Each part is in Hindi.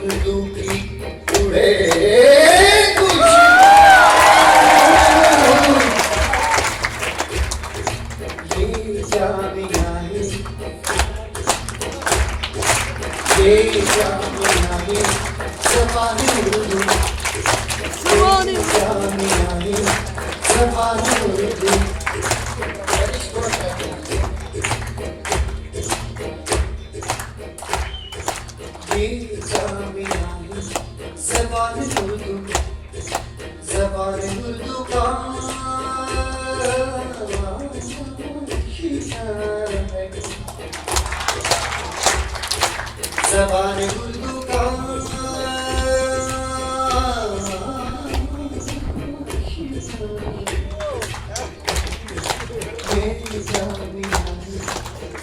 उर्दू की उड़े ये जामिया है, ये जामिया है, ज़बान उर्दू, ये जामिया है, ज़बान उर्दू। ये जामिया है, ज़बान उर्दू, ज़बान उर्दू का ज़बान उर्दू का ये जामिया है,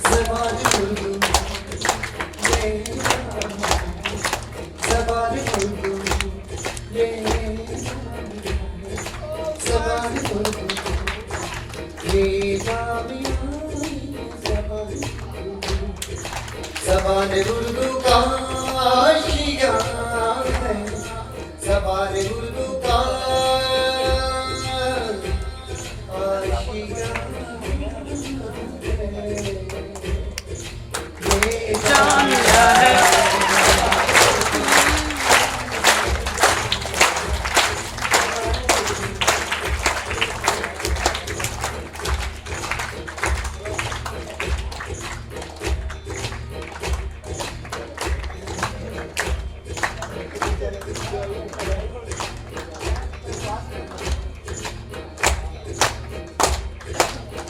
ज़बान उर्दू, ये ज़बान उर्दू, ये ज़बान उर्दू, ये जामिया ज़बान उर्दू का आशिया है, ज़बान उर्दू का आशिया है, ये जामिया है।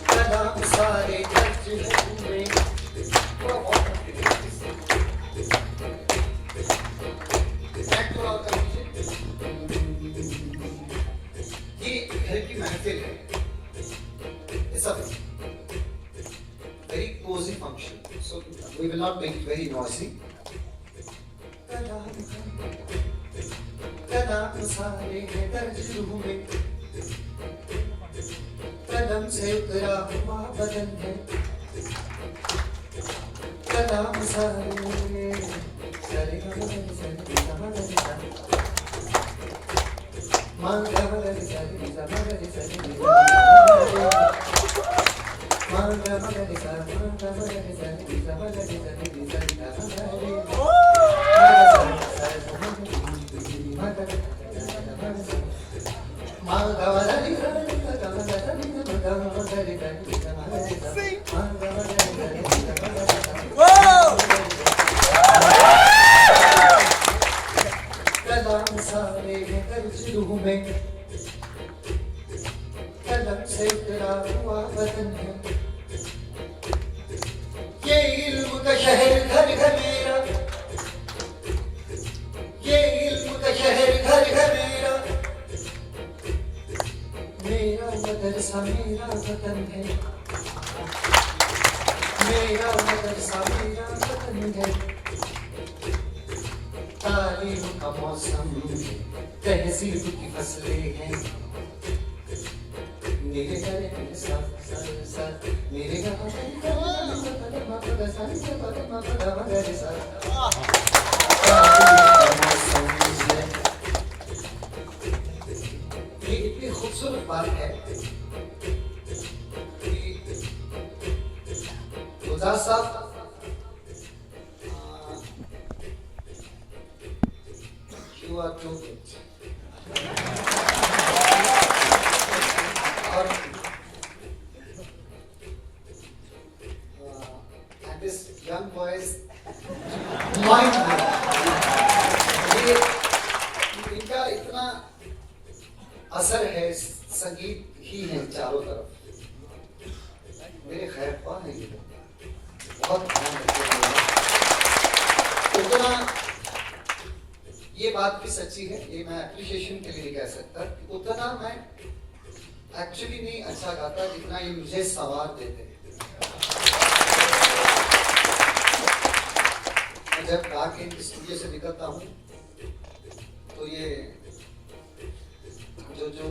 कलाम सारे तर्जुमे में ये घर की महफिल है, ऐसा very cozy function, so we will not make it very noisy. कलाम सारे हैं तर्जुमे में, कलम से उतरा हुआ बदन है, कलाम सारे सारे कलाम सारे हैं तर्जुमे में, कलम से उतरा हुआ बदन है, ये इल्म का शहर घर घर मेरा, ये इल्म का शहर घर घर मेरा, मेरा मदरसा मेरा वतन है, मेरा मदरसा मेरा वतन है, तालीम का मौसम तहजीब की फसलें हैं, मेरे घर मेरे साथ मेरे घर ये इतनी खूबसूरत बात है कि गुलजार साहब you are too good. And this young boy's mind, ये इनका इतना असर है, संगीत ही है चारों तरफ, मेरे खैर ख्वाह हैं ये बहुत ध्यान रखते हैं। उतना ये बात भी सच्ची है, ये मैं एप्रिशिएशन के लिए नहीं कह सकता, उतना मैं एक्चुअली नहीं अच्छा गाता जितना ये मुझे सवार देते हैं। मैं जब गा के स्टूडियो से निकलता हूँ तो ये जो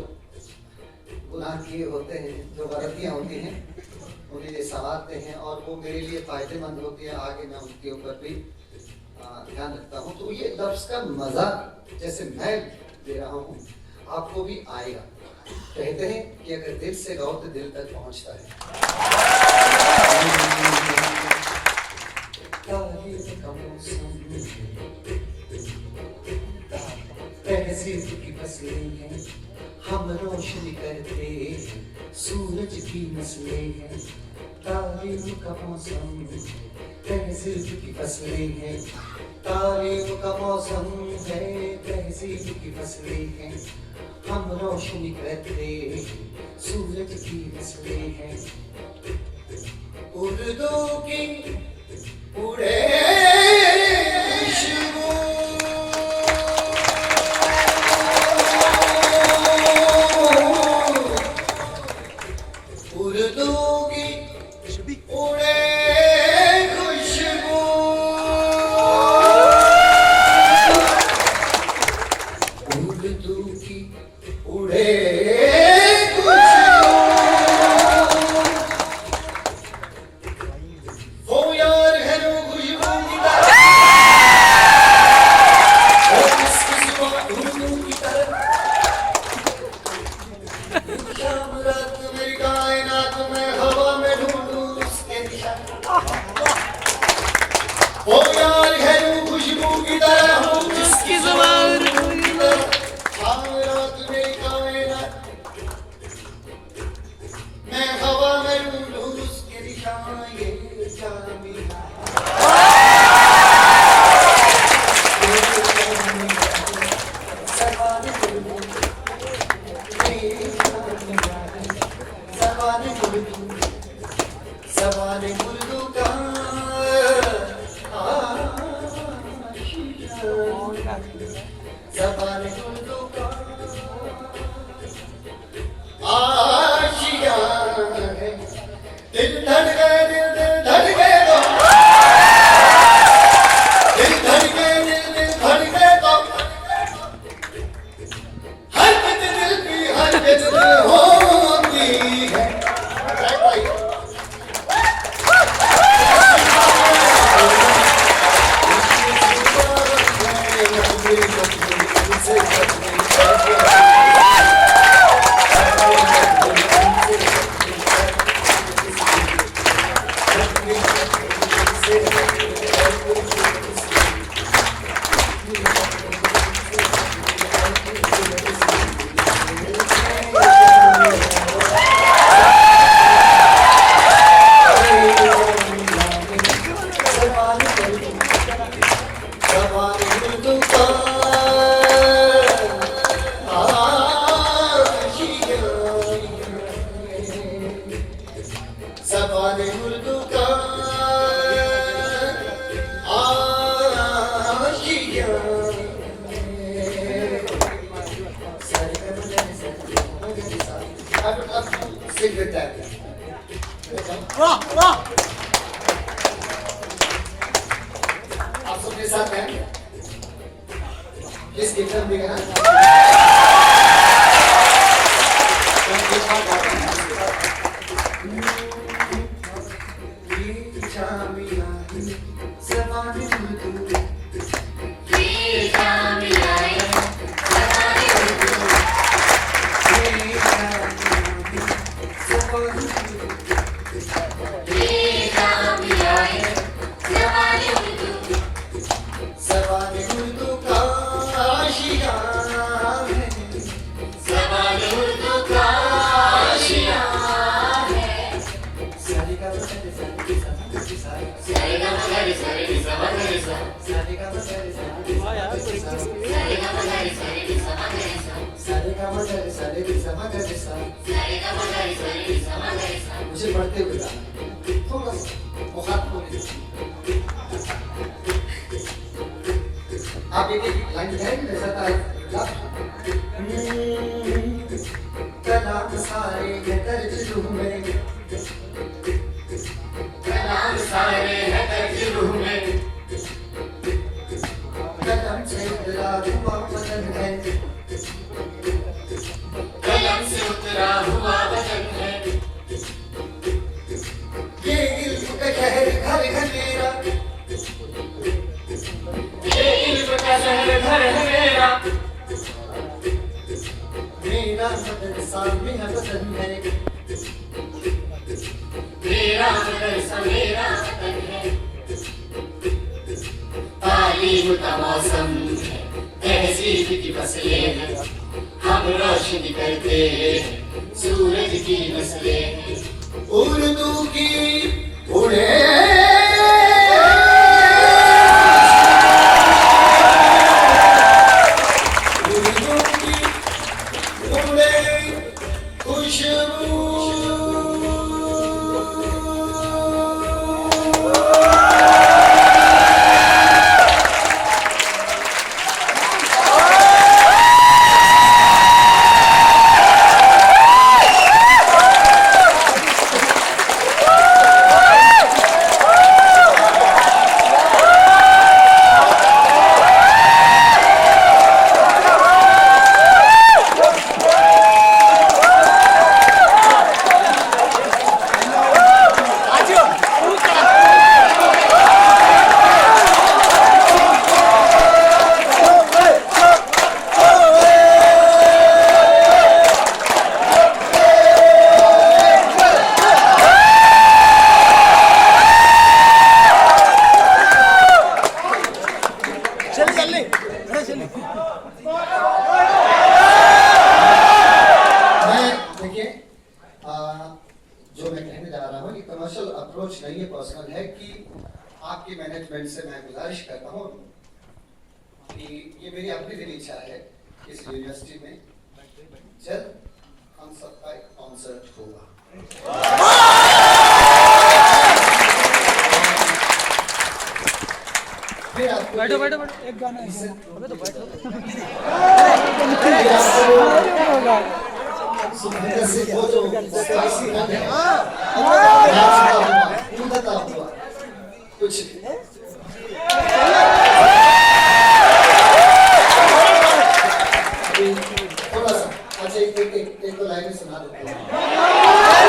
गुनाह किए होते हैं, जो गलतियाँ होती हैं, उन्हें ये संवारते हैं और वो मेरे लिए फायदेमंद होती है। आगे मैं उनके ऊपर भी ध्यान रखता हूँ, तो ये लफ्ज का मजा जैसे मैं दे रहा हूँ आपको भी आएगा। कहते हैं कि अगर दिल से गाओ तो दिल तक पहुंचता है। की फसलें हैं, हम रोशनी करते सूरज की नस्लें हैं। तारीफ का मौसम तहसीब की फसलें हैं, तारीफ का मौसम है, तहसीब की फसलें हैं। हम रोशनी करते सूरज की नस्लें हैं। उर्दू की उड़े आप सबके साथ हैं किस कीर्तन भी मुझे बढ़ते हुए थोड़ा सा बहुत आप एक लाइन गाएंगे कलाम सारे है दर्ज रूह में, कलाम सारे है दर्ज रूह में, कलम से उतरा हुआ वतन है, कलम से उतरा हुआ वतन है, ये इल्म का शहर घर घर मेरा, ये इल्म का शहर घर है मेरा, मेरा मदरसा मेरा वतन है, मेरा मदरसा मेरा वतन है, तालीम का मौसम है, तहजीब की फसलें हैं, हम रोशनी करते हैं सूरज की नस्लें। उर्दू की उड़े उर्दू की उड़े खुशबू, जो मैं कहने जा रहा हूँ ये कमर्शियल अप्रोच नहीं है, पर्सनल है कि आपकी मैनेजमेंट से मैं गुजारिश करता हूँ कि ये मेरी अपनी दिली इच्छा है इस यूनिवर्सिटी में जल्द हम सबका एक कॉन्सर्ट होगा। फिर आपको बैठो बैठो बैठो, एक गाना है अबे तो बैठो। सुंदर से वो जो स्पाइसी गाने हैं मैं सुनता हूँ उनका ताप हुआ कुछ थोड़ा सा अच्छा एक लाइन सुना देता हूँ।